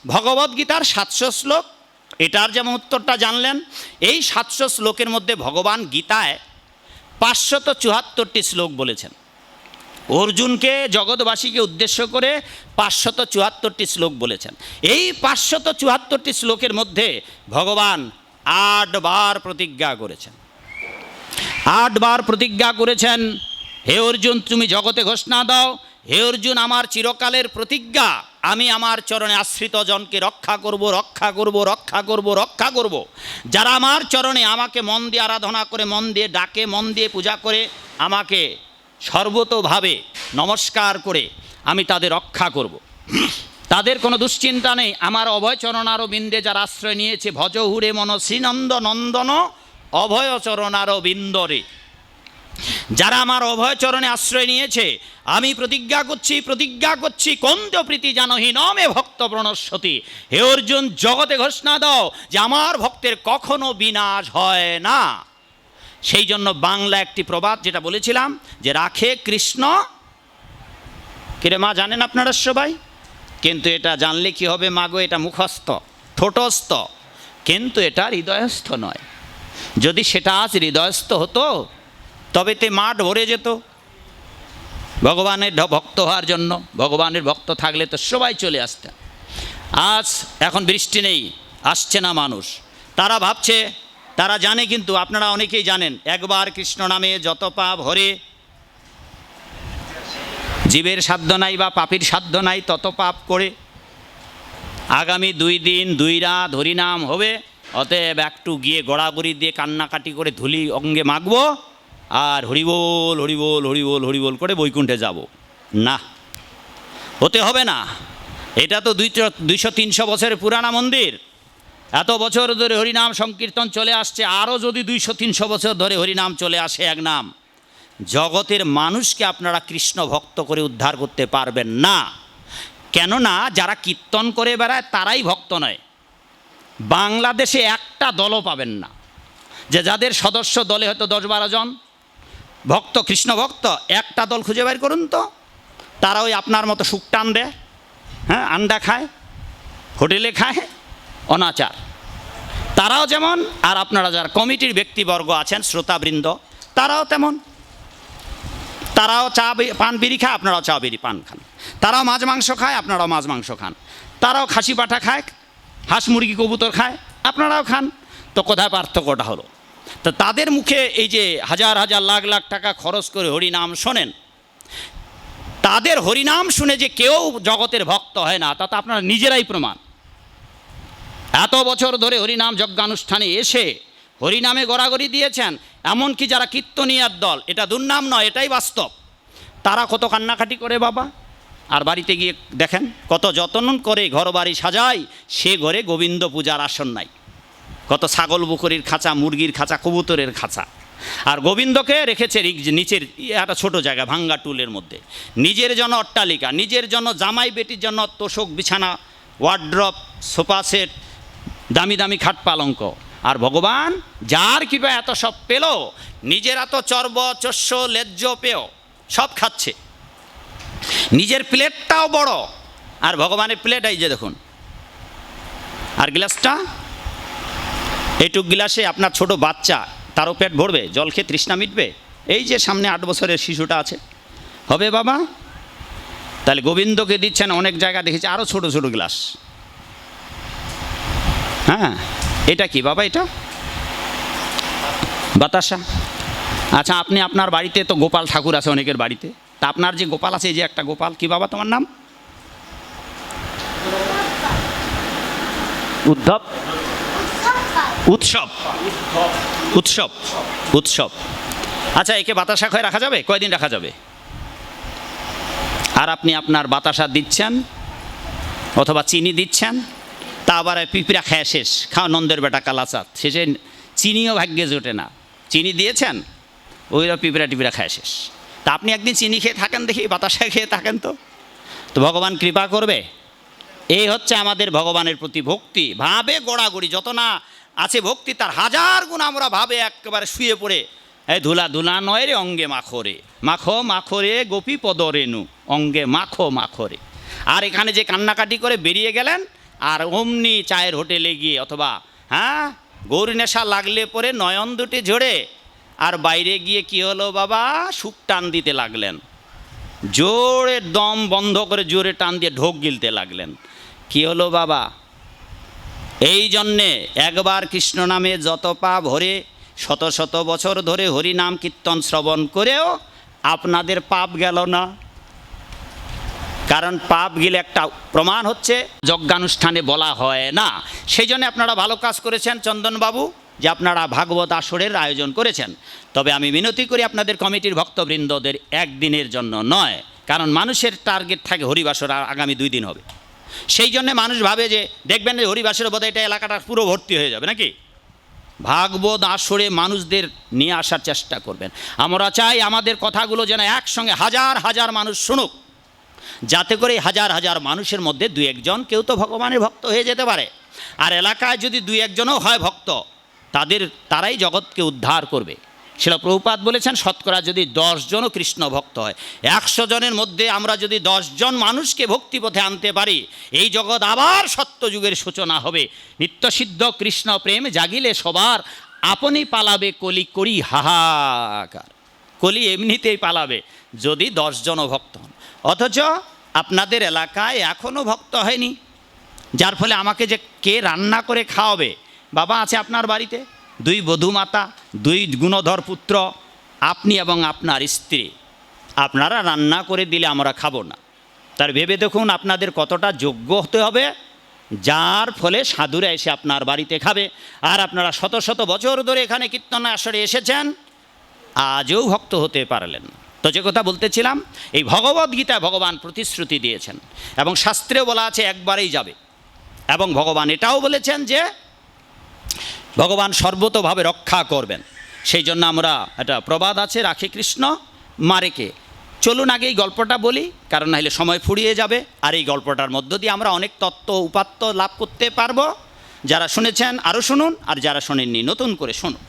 ভগবদ্গীতার 700 শ্লোক, এটার যেমন উত্তরটা জানলেন। এই 700 শ্লোকের মধ্যে ভগবান গীতায় 574টি শ্লোক বলেছেন। অর্জুনকে, জগৎবাসীকে উদ্দেশ্য করে 574টি শ্লোক বলেছেন। এই 574টি শ্লোকের মধ্যে ভগবান 8 বার প্রতিজ্ঞা করেছেন। 8 বার প্রতিজ্ঞা করেছেন, হে অর্জুন তুমি জগতে ঘোষণা দাও, হে অর্জুন আমার চিরকালের প্রতিজ্ঞা, আমি আমার চরণে আশ্রিত জনকে রক্ষা করব, রক্ষা করব, রক্ষা করব, রক্ষা করব। যারা আমার চরণে আমাকে মন দিয়ে আরাধনা করে, মন দিয়ে ডাকে, মন দিয়ে পূজা করে, আমাকে সর্বতোভাবে নমস্কার করে, আমি তাদের রক্ষা করব। তাদের কোনো দুশ্চিন্তা নেই। আমার অভয়চরণারবিন্দে যারা আশ্রয় নিয়েছে, ভজহুরে মন শ্রীনন্দ নন্দন অভয়চরণারবিন্দরে, যারা আমার অভয়চরণে আশ্রয় নিয়েছে, আমি প্রতিজ্ঞা করছি কন্ত প্রীতি জানহি নমে ভক্ত প্রণশ্যতি। হে অর্জুন জগতে ঘোষণা দাও যে আমার ভক্তের কখনো বিনাশ হয় না। সেই জন্য বাংলা একটি প্রবাদ যেটা বলেছিলাম যে রাখে কৃষ্ণ, কিরে মা জানেন আপনারা সবাই? কিন্তু এটা জানলে কি হবে মাগো, এটা মুখস্থ ঠোঁটস্থ, কিন্তু এটা হৃদয়স্থ নয়। যদি সেটা আজ হৃদয়স্থ হতো তবে তে মাঠ ভরে যেত। ভগবানের ভক্ত হওয়ার জন্য, ভগবানের ভক্ত থাকলে তো সবাই চলে আসতেন। আজ এখন বৃষ্টি নেই, আসছে না মানুষ, তারা ভাবছে, তারা জানে, কিন্তু আপনারা অনেকেই জানেন, একবার কৃষ্ণ নামে যত পাপ হরে, জীবের সাধ্য নাই বা পাপীর সাধ্য নাই তত পাপ করে। আগামী 2 দিন 2 রাত হরিনাম হবে, অতএব একটু গিয়ে গড়াগড়ি দিয়ে কান্নাকাটি করে ধুলি অঙ্গে মাখবো আর হরিবোল হরিবোল হরিবোল হরিবোল করে বৈকুণ্ঠে যাব না, হতে হবে না। এটা তো 200-300 বছরের পুরানা মন্দির, এত বছর ধরে হরিনাম সংকীর্তন চলে আসছে। আরও যদি 200-300 বছর ধরে হরিনাম চলে আসে এক নাম, জগতের মানুষকে আপনারা কৃষ্ণ ভক্ত করে উদ্ধার করতে পারবেন না। কেননা যারা কীর্তন করে বেড়ায় তারাই ভক্ত নয়। বাংলাদেশে একটা দলও পাবেন না যে যাদের সদস্য দলে হয়তো 10-12 জন ভক্ত, কৃষ্ণ ভক্ত, একটা দল খুঁজে বের করুন তো। তারা ওই আপনার মতো শুকটান দেয়, হ্যাঁ, আন্ডা খায়, হোটেলে খায়, অনাচার, তারাও যেমন। আর আপনারা যারা কমিটির ব্যক্তিবর্গ আছেন, শ্রোতাবৃন্দ, তারাও তেমন। তারাও চা পান বিড়ি খায়, আপনারাও চা বিড়ি পান খান। তারাও মাছ মাংস খায়, আপনারাও মাছ মাংস খান। তারাও খাসি পাঠা খায়, হাঁস মুরগি কবুতর খায়, আপনারাও খান। তো কোথায় পার্থক্যটা হলো? তো তাদের মুখে এই যে হাজার হাজার লাখ লাখ টাকা খরচ করে হরিনাম শোনেন, তাদের হরিনাম শুনে যে কেউ জগতের ভক্ত হয় না, তা তো আপনারা নিজেরাই প্রমাণ। এত বছর ধরে হরিনাম যজ্ঞানুষ্ঠানে এসে হরিনামে গড়াগড়ি দিয়েছেন, এমনকি যারা কীর্তনিয়ার দল, এটা দুর্নাম নয়, এটাই বাস্তব, তারা কত কান্নাকাটি করে বাবা। আর বাড়িতে গিয়ে দেখেন কত যত্ন করে ঘর বাড়ি সাজায়, সে ঘরে গোবিন্দ পূজার আসন নাই। কত ছাগল বকরির খাঁচা, মুরগির খাঁচা, কবুতরের খাঁচা। আর গোবিন্দকে রেখেছে নিচের একটা ছোটো জায়গা, ভাঙ্গা টুলের মধ্যে। নিজের জন্য অট্টালিকা, নিজের জন্য জামাই বেটির জন্য তোষক বিছানা, ওয়ার্ড্রপ, সোফা সেট, দামি দামি খাট পালঙ্ক। আর ভগবান যার কৃপা এত সব পেল, নিজের এত চর্ব চস্য লেজ্জ পেয় সব খাচ্ছে, নিজের প্লেটটাও বড়, আর ভগবানের প্লেট এই যে দেখুন, আর গ্লাসটা এইটুক গ্লাসে আপনার ছোট বাচ্চা, তারও পেট ভরবে, জল খেয়ে তৃষ্ণা মিটবে? এই যে সামনে 8 বছরের শিশুটা আছে, হবে বাবা? তাহলে গোবিন্দকে দিচ্ছেন অনেক জায়গা দেখেছি আরও ছোট ছোট গ্লাস। হ্যাঁ, এটা কি বাবা? এটা বাতাসা। আচ্ছা, আপনি আপনার বাড়িতে তো গোপাল ঠাকুর আছে অনেকের বাড়িতে, তা আপনার যে গোপাল আছে, এই যে একটা গোপাল, কি বাবা তোমার নাম? উদ্ধব? উৎসব, উৎসব, উৎসব। আচ্ছা, একে বাতাসা খায় রাখা যাবে? কয়দিন রাখা যাবে? আর আপনি আপনার বাতাসা দিচ্ছেন অথবা চিনি দিচ্ছেন, তা আবার পিঁপড়া খায় শেষ, খাও নন্দের বেটা কালাচাঁদ, শেষে চিনিও ভাগ্যে জোটে না। চিনি দিয়েছেন, ওইরা পিঁপড়া টিপড়া খায় শেষ। তা আপনি একদিন চিনি খেয়ে থাকেন দেখি, বাতাসা খেয়ে থাকেন, তো ভগবান কৃপা করবে। এই হচ্ছে আমাদের ভগবানের প্রতি ভক্তি। ভাবে গোড়াগড়ি যত না আছে ভক্তি, তার 1000 গুণ আমরা ভাবে একেবারে শুয়ে পড়ে, এই ধুলা ধুলা নয় রে অঙ্গে মাখো রে, মাখো মাখো রে গোপী পদ রেণু, অঙ্গে মাখো মাখো রে। আর এখানে যে কান্নাকাটি করে বেরিয়ে গেলেন, আর অমনি চায়ের হোটেলে গিয়ে অথবা গৌরী নেশা লাগলে পরে নয়ন দুটি ঝরে আর বাইরে গিয়ে কি হলো বাবা, সুখ টান দিতে লাগলেন, জোরে দম বন্ধ করে জোরে টান দিয়ে ঢোক গিলতে লাগলেন। কি হলো বাবা? এই জন্যে একবার কৃষ্ণ নামে যত পাপ হরে, শত শত বছর ধরে হরি নাম কীর্তন শ্রবণ করেও আপনাদের পাপ গেল না। কারণ পাপ গেলে একটা প্রমাণ হচ্ছে যজ্ঞানুষ্ঠানে বলা হয় না। সেই জন্য আপনারা ভালো কাজ করেছেন চন্দনবাবু, যে আপনারা ভাগবত আসরের আয়োজন করেছেন। তবে আমি মিনতি করি আপনাদের কমিটির ভক্তবৃন্দদের একদিনের জন্য নয়, কারণ মানুষের টার্গেট থাকে হরিবাসর আগামী 2 দিন হবে। সেই জন্য মানুষ ভাবে যে দেখবেন যে হরিবাসরের বোধহয় এটা এলাকাটা পুরো ভর্তি হয়ে যাবে নাকি। ভাগবত আসরে মানুষদের নিয়ে আসার চেষ্টা করবেন। আমরা চাই আমাদের কথাগুলো যেন একসঙ্গে হাজার হাজার মানুষ শুনুক, যাতে করে হাজার হাজার মানুষের মধ্যে 2-1 জন কেউ তো ভগবানের ভক্ত হয়ে যেতে পারে। আর এলাকায় যদি 2-1 জনও হয় ভক্ত, তারাই জগৎকে উদ্ধার করবে। শিলা প্রভুপাদ বলেছেন শতকরা যদি 10 জনও কৃষ্ণ ভক্ত হয়, 100 জনের মধ্যে আমরা যদি 10 জন মানুষকে ভক্তিপথে আনতে পারি, এই জগৎ আবার সত্যযুগের সূচনা হবে। নিত্যসিদ্ধ কৃষ্ণ প্রেম জাগিলে সবার, আপনি পালাবে কলি করি হাহাকার। কলি এমনিতেই পালাবে যদি 10 জনও ভক্ত হন। অথচ আপনাদের এলাকায় এখনও ভক্ত হয়নি, যার ফলে আমাকে যে কে রান্না করে খাওয়াবে, বাবা আছে আপনার বাড়িতে 2 বধূমাতা, 2 গুণধর পুত্র, আপনি এবং আপনার স্ত্রী, আপনারা রান্না করে দিলে আমরা খাবো না। তার ভেবে দেখুন আপনাদের কতটা যোগ্য হতে হবে, যার ফলে সাধুরা এসে আপনার বাড়িতে খাবে। আর আপনারা শত শত বছর ধরে এখানে কীর্তন আসরে এসেছেন, আজও ভক্ত হতে পারলেন না। তো যে কথা বলতেছিলাম, এই ভগবদ্গীতা ভগবান প্রতিশ্রুতি দিয়েছেন এবং শাস্ত্রেও বলা আছে একবারেই যাবে। এবং ভগবান এটাও বলেছেন যে ভগবান সর্বতোভাবে রক্ষা করবেন। সেই জন্য আমরা একটা প্রবাদ আছে, রাখে কৃষ্ণ মারেকে। চলুন আগে এই গল্পটা বলি, কারণ নাহলে সময় ফুরিয়ে যাবে। আর এই গল্পটার মধ্য দিয়ে আমরা অনেক তত্ত্ব উপাত্ত লাভ করতে পারবো। যারা শুনেছেন আরও শুনুন, আর যারা শোনেননি নতুন করে শুনুন।